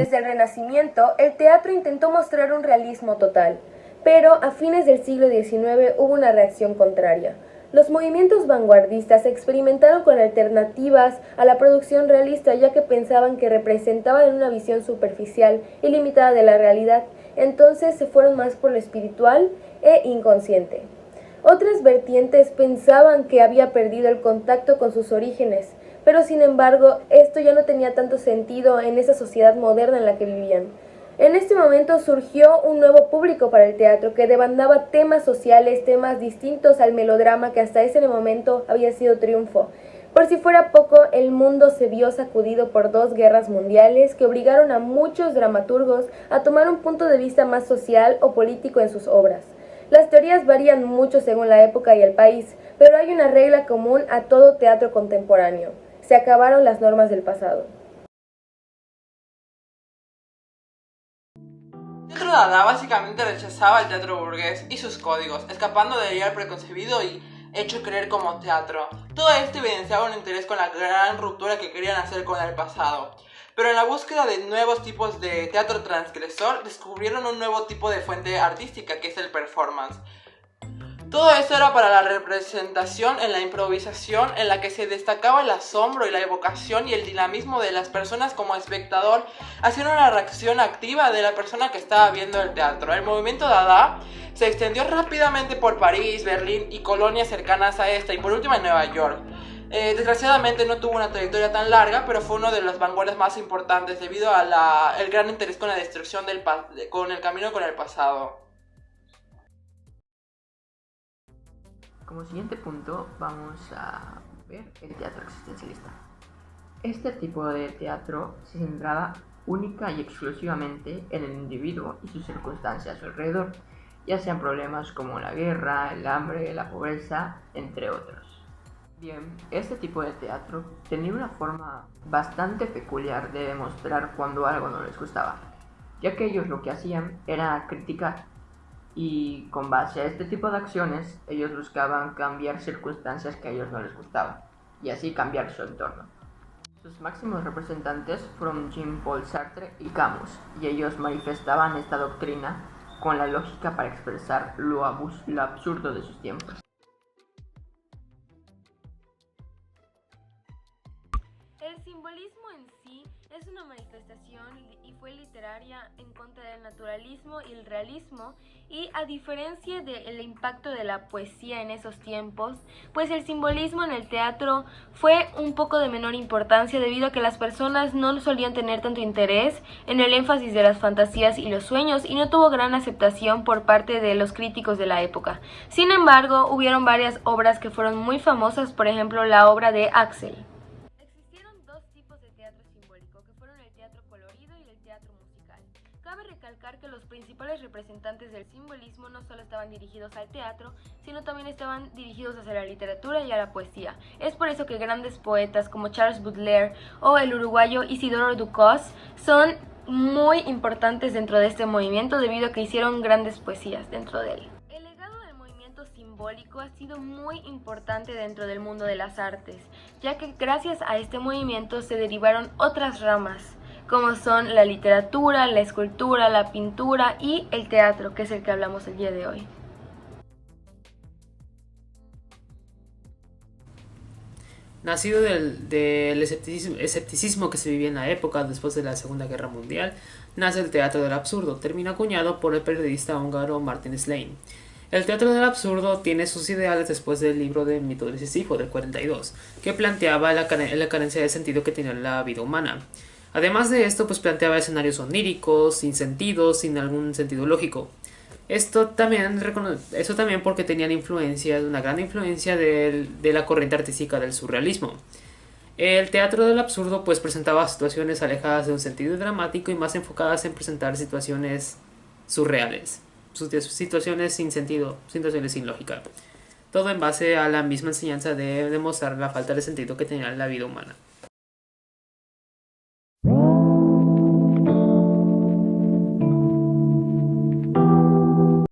Desde el Renacimiento, el teatro intentó mostrar un realismo total, pero a fines del siglo XIX hubo una reacción contraria. Los movimientos vanguardistas experimentaron con alternativas a la producción realista, ya que pensaban que representaban una visión superficial y limitada de la realidad, entonces se fueron más por lo espiritual e inconsciente. Otras vertientes pensaban que había perdido el contacto con sus orígenes, pero sin embargo esto ya no tenía tanto sentido en esa sociedad moderna en la que vivían. En este momento surgió un nuevo público para el teatro que demandaba temas sociales, temas distintos al melodrama que hasta ese momento había sido triunfo. Por si fuera poco, el mundo se vio sacudido por 2 guerras mundiales que obligaron a muchos dramaturgos a tomar un punto de vista más social o político en sus obras. Las teorías varían mucho según la época y el país, pero hay una regla común a todo teatro contemporáneo: se acabaron las normas del pasado. El teatro Dada básicamente rechazaba el teatro burgués y sus códigos, escapando del ideal preconcebido y hecho creer como teatro. Todo esto evidenciaba un interés con la gran ruptura que querían hacer con el pasado. Pero en la búsqueda de nuevos tipos de teatro transgresor, descubrieron un nuevo tipo de fuente artística, que es el performance. Todo esto era para la representación en la improvisación, en la que se destacaba el asombro y la evocación y el dinamismo de las personas como espectador, haciendo una reacción activa de la persona que estaba viendo el teatro. El movimiento Dada se extendió rápidamente por París, Berlín y colonias cercanas a esta, y por último en Nueva York. Desgraciadamente no tuvo una trayectoria tan larga, pero fue uno de las vanguardias más importantes debido a el gran interés con la destrucción con el camino con el pasado. Como siguiente punto vamos a ver el teatro existencialista. Este tipo de teatro se centraba única y exclusivamente en el individuo y sus circunstancias a su alrededor, ya sean problemas como la guerra, el hambre, la pobreza, entre otros. Bien, este tipo de teatro tenía una forma bastante peculiar de demostrar cuando algo no les gustaba, ya que ellos lo que hacían era criticar, y con base a este tipo de acciones ellos buscaban cambiar circunstancias que a ellos no les gustaban, y así cambiar su entorno. Sus máximos representantes fueron Jean-Paul Sartre y Camus, y ellos manifestaban esta doctrina con la lógica para expresar lo absurdo de sus tiempos. El simbolismo en sí es una manifestación y fue literaria en contra del naturalismo y el realismo, y a diferencia del impacto de la poesía en esos tiempos, pues el simbolismo en el teatro fue un poco de menor importancia debido a que las personas no solían tener tanto interés en el énfasis de las fantasías y los sueños, y no tuvo gran aceptación por parte de los críticos de la época. Sin embargo, hubieron varias obras que fueron muy famosas, por ejemplo la obra de Axel. Que fueron el teatro colorido y el teatro musical. Cabe recalcar que los principales representantes del simbolismo no solo estaban dirigidos al teatro, sino también estaban dirigidos hacia la literatura y a la poesía. Es por eso que grandes poetas como Charles Baudelaire o el uruguayo Isidoro Ducos son muy importantes dentro de este movimiento debido a que hicieron grandes poesías dentro de él. El legado del movimiento simbólico ha sido muy importante dentro del mundo de las artes, ya que gracias a este movimiento se derivaron otras ramas, como son la literatura, la escultura, la pintura y el teatro, que es el que hablamos el día de hoy. Nacido del escepticismo que se vivía en la época después de la Segunda Guerra Mundial, nace el teatro del absurdo, termino acuñado por el periodista húngaro Martin Slane. El teatro del absurdo tiene sus ideales después del libro de Mito de Sísifo del 42, que planteaba la carencia de sentido que tenía la vida humana. Además de esto, pues planteaba escenarios oníricos, sin sentido, sin algún sentido lógico. Eso también porque tenían una gran influencia de la corriente artística del surrealismo. El teatro del absurdo pues presentaba situaciones alejadas de un sentido dramático y más enfocadas en presentar situaciones surreales, situaciones sin sentido, situaciones sin lógica. Todo en base a la misma enseñanza de demostrar la falta de sentido que tenía la vida humana.